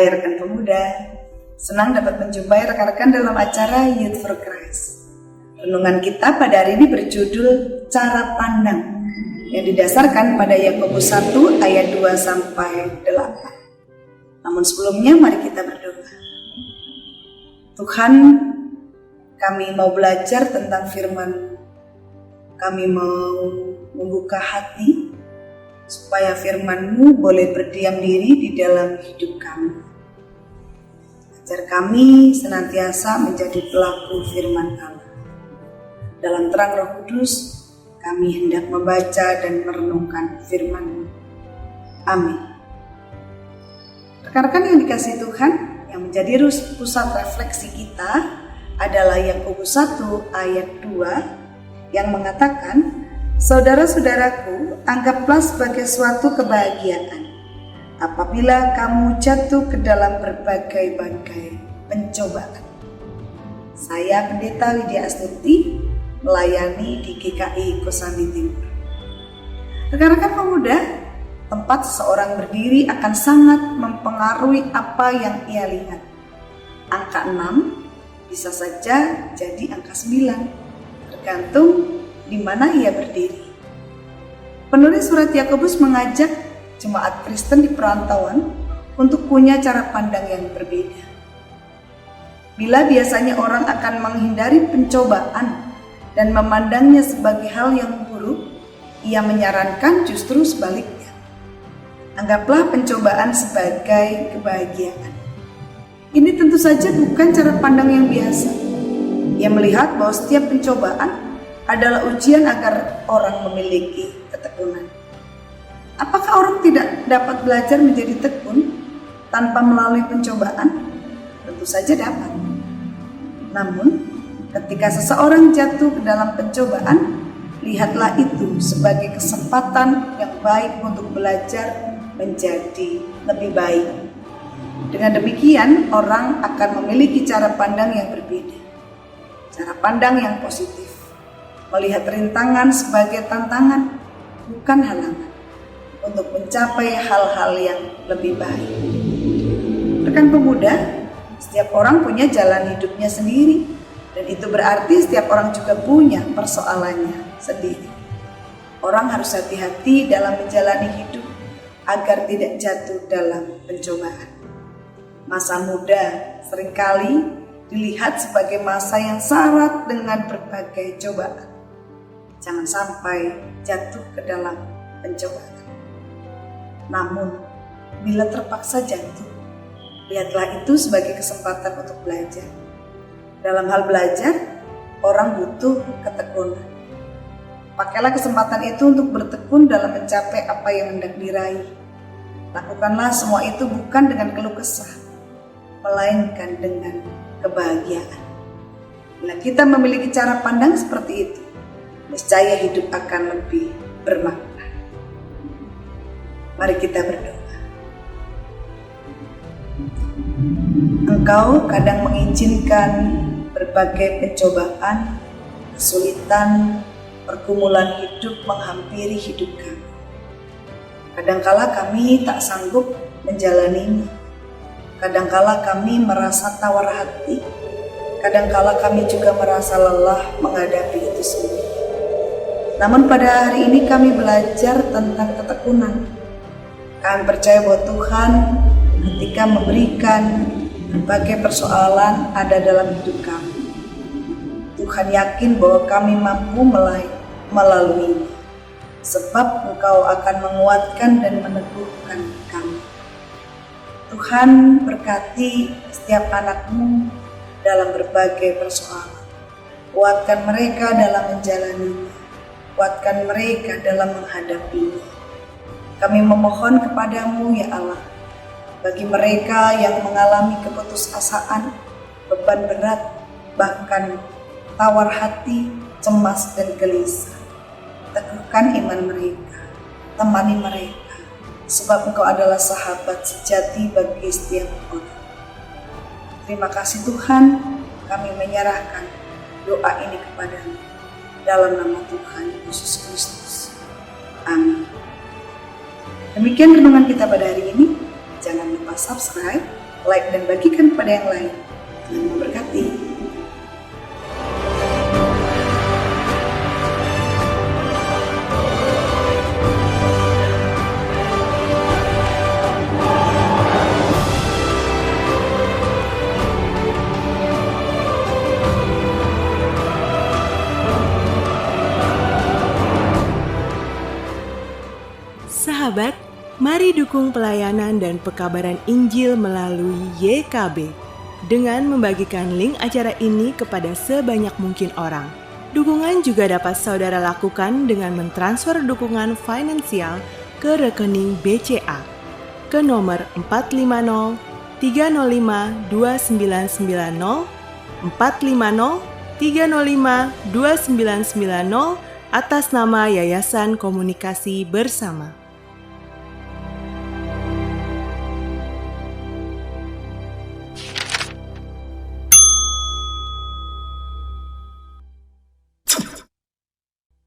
Hai rekan pemuda, senang dapat menjumpai rekan-rekan dalam acara Youth for Christ. Renungan kita pada hari ini berjudul Cara Pandang yang didasarkan pada Yakobus 1 ayat 2 sampai 8. Namun sebelumnya mari kita berdoa. Tuhan, kami mau belajar tentang firman. Kami mau membuka hati supaya firman-Mu boleh berdiam diri di dalam hidup kami. Ajar kami senantiasa menjadi pelaku firman Allah. Dalam terang Roh Kudus, kami hendak membaca dan merenungkan firman-Mu. Amin. Rekan-rekan yang dikasihi Tuhan, yang menjadi pusat refleksi kita adalah Yakobus 1 ayat 2 yang mengatakan, saudara-saudaraku, anggaplah sebagai suatu kebahagiaan apabila kamu jatuh ke dalam berbagai-bagai pencobaan. Saya Pendeta Widya Astuti, melayani di GKI Kosambi Timur. Rekan-rekan pemuda, tempat seseorang berdiri akan sangat mempengaruhi apa yang ia lihat. Angka 6 bisa saja jadi angka 9, tergantung di mana ia berdiri. Penulis surat Yakobus mengajak jemaat Kristen di perantauan untuk punya cara pandang yang berbeda. Bila biasanya orang akan menghindari pencobaan dan memandangnya sebagai hal yang buruk, ia menyarankan justru sebaliknya. Anggaplah pencobaan sebagai kebahagiaan. Ini tentu saja bukan cara pandang yang biasa. Ia melihat bahwa setiap pencobaan adalah ujian agar orang memiliki ketekunan. Apakah orang tidak dapat belajar menjadi tekun tanpa melalui pencobaan? Tentu saja dapat. Namun, ketika seseorang jatuh ke dalam pencobaan, lihatlah itu sebagai kesempatan yang baik untuk belajar menjadi lebih baik. Dengan demikian, orang akan memiliki cara pandang yang berbeda. Cara pandang yang positif. Melihat rintangan sebagai tantangan, bukan halangan, untuk mencapai hal-hal yang lebih baik. Rekan pemuda, setiap orang punya jalan hidupnya sendiri, dan itu berarti setiap orang juga punya persoalannya sendiri. Orang harus hati-hati dalam menjalani hidup agar tidak jatuh dalam pencobaan. Masa muda seringkali dilihat sebagai masa yang syarat dengan berbagai cobaan. Jangan sampai jatuh ke dalam pencobaan. Namun, bila terpaksa jatuh, lihatlah itu sebagai kesempatan untuk belajar. Dalam hal belajar, orang butuh ketekunan. Pakailah kesempatan itu untuk bertekun dalam mencapai apa yang hendak diraih. Lakukanlah semua itu bukan dengan keluh kesah, melainkan dengan kebahagiaan. Bila kita memiliki cara pandang seperti itu, niscaya hidup akan lebih bermakna. Mari kita berdoa. Engkau kadang mengizinkan berbagai pencobaan, kesulitan, pergumulan hidup menghampiri hidup kami. Kadangkala kami tak sanggup menjalaninya. Kadangkala kami merasa tawar hati. Kadangkala kami juga merasa lelah menghadapi itu semua. Namun pada hari ini kami belajar tentang ketekunan. Kami percaya bahwa Tuhan ketika memberikan berbagai persoalan ada dalam hidup kami, Tuhan yakin bahwa kami mampu melaluinya. Sebab Engkau akan menguatkan dan meneguhkan kami. Tuhan berkati setiap anak-Mu dalam berbagai persoalan. Kuatkan mereka dalam menjalaninya. Kuatkan mereka dalam menghadapinya. Kami memohon kepadamu ya Allah, bagi mereka yang mengalami keputusasaan, beban berat, bahkan tawar hati, cemas dan gelisah. Teguhkan iman mereka, temani mereka, sebab Engkau adalah sahabat sejati bagi setiap orang. Terima kasih Tuhan, kami menyerahkan doa ini kepadamu. Dalam nama Tuhan Yesus Kristus. Amin. Demikian renungan kita pada hari ini. Jangan lupa subscribe, like dan bagikan kepada yang lain. Tuhan memberkati. Sahabat, mari dukung pelayanan dan pekabaran Injil melalui YKB dengan membagikan link acara ini kepada sebanyak mungkin orang. Dukungan juga dapat saudara lakukan dengan mentransfer dukungan finansial ke rekening BCA ke nomor 450 305 2990 450 305 2990 atas nama Yayasan Komunikasi Bersama.